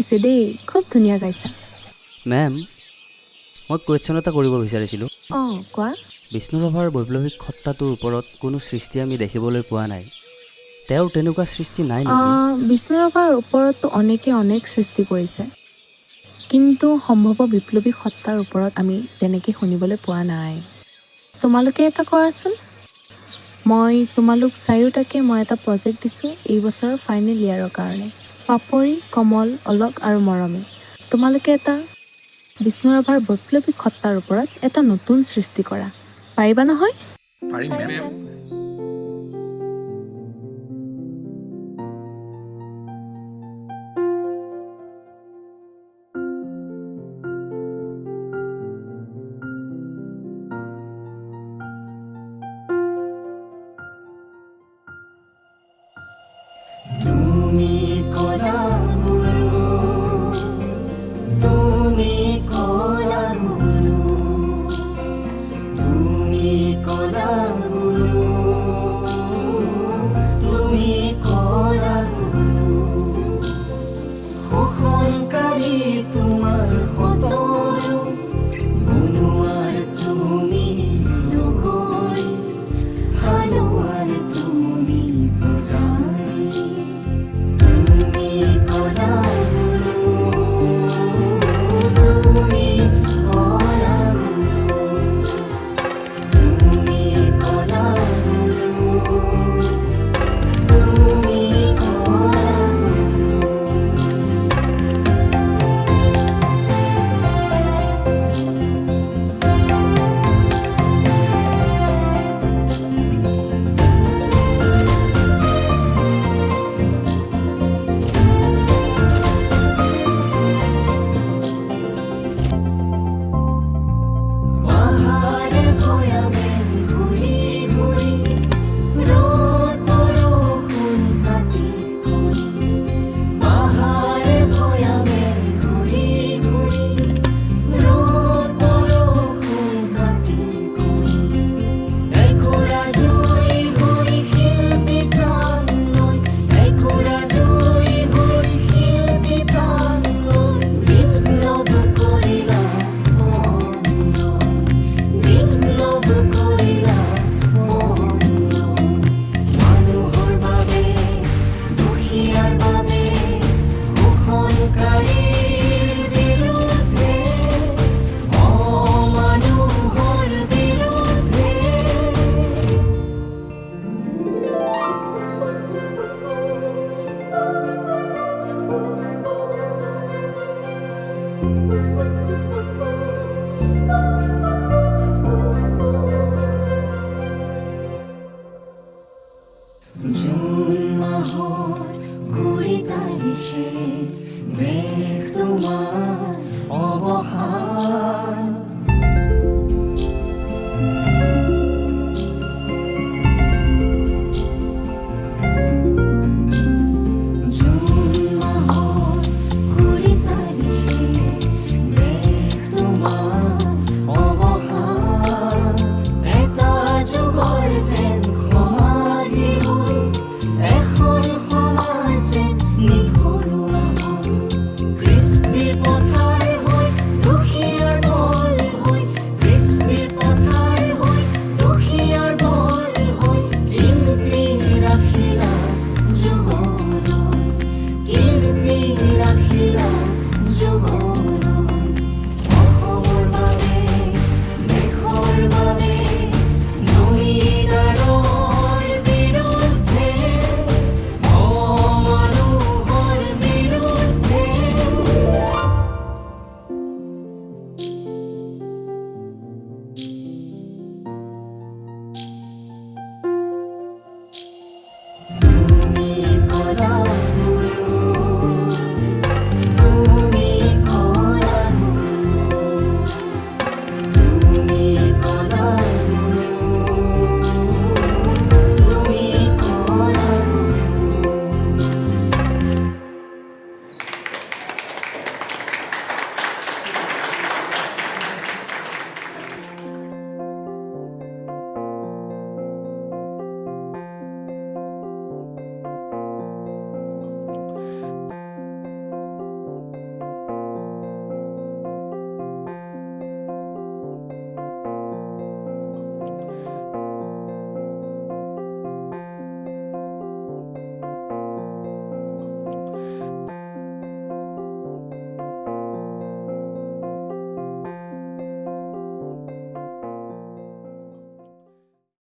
হৈছে দেই, খুব ধুনীয়া গাইছা। মেম, মই কুৱেশ্যন এটা কৰিব বিচাৰিছিলোঁ। অঁ কোৱা। বিষ্ণুৰাভাৰ বৈপ্লৱিক সত্তাটোৰ ওপৰত কোনো সৃষ্টি আমি দেখিবলৈ পোৱা নাই। তেওঁৰ তেনেকুৱা সৃষ্টি নাই নেকি? বিষ্ণুৰাভাৰ ওপৰতো অনেক সৃষ্টি কৰিছে, কিন্তু সম্ভৱ বিপ্লৱী সত্তাৰ ওপৰত আমি তেনেকৈ শুনিবলৈ পোৱা নাই। তোমালোকে এটা কৰাচোন, তোমালোক চাৰিওটাকে মই এটা প্ৰজেক্ট দিছোঁ এই বছৰৰ ফাইনেল ইয়াৰৰ কাৰণে। পাপৰি, কমল, অলক আৰু মৰমে, তোমালোকে এটা বিষ্ণুৰাভাৰ বৈপ্লৱিক সত্তাৰ ওপৰত এটা নতুন সৃষ্টি কৰা, পাৰিবা নহয়? পাৰিম মেম। তুমি কলা গুৰু, তুমি কলা গুৰু, তুমি কলা গুৰু, তুমি কলা গুৰু, শোষণকাৰী তোমাৰ সতৰু, বনোৱাৰ তুমি লগৰী, হালোৱাৰ তুমি পূজাৰী। তুমি কলা গুৰু, তুমি কলা গুৰু, তুমি কলা গুৰু, তুমি কলা গুৰু। পাহাড়ে ভয়ামে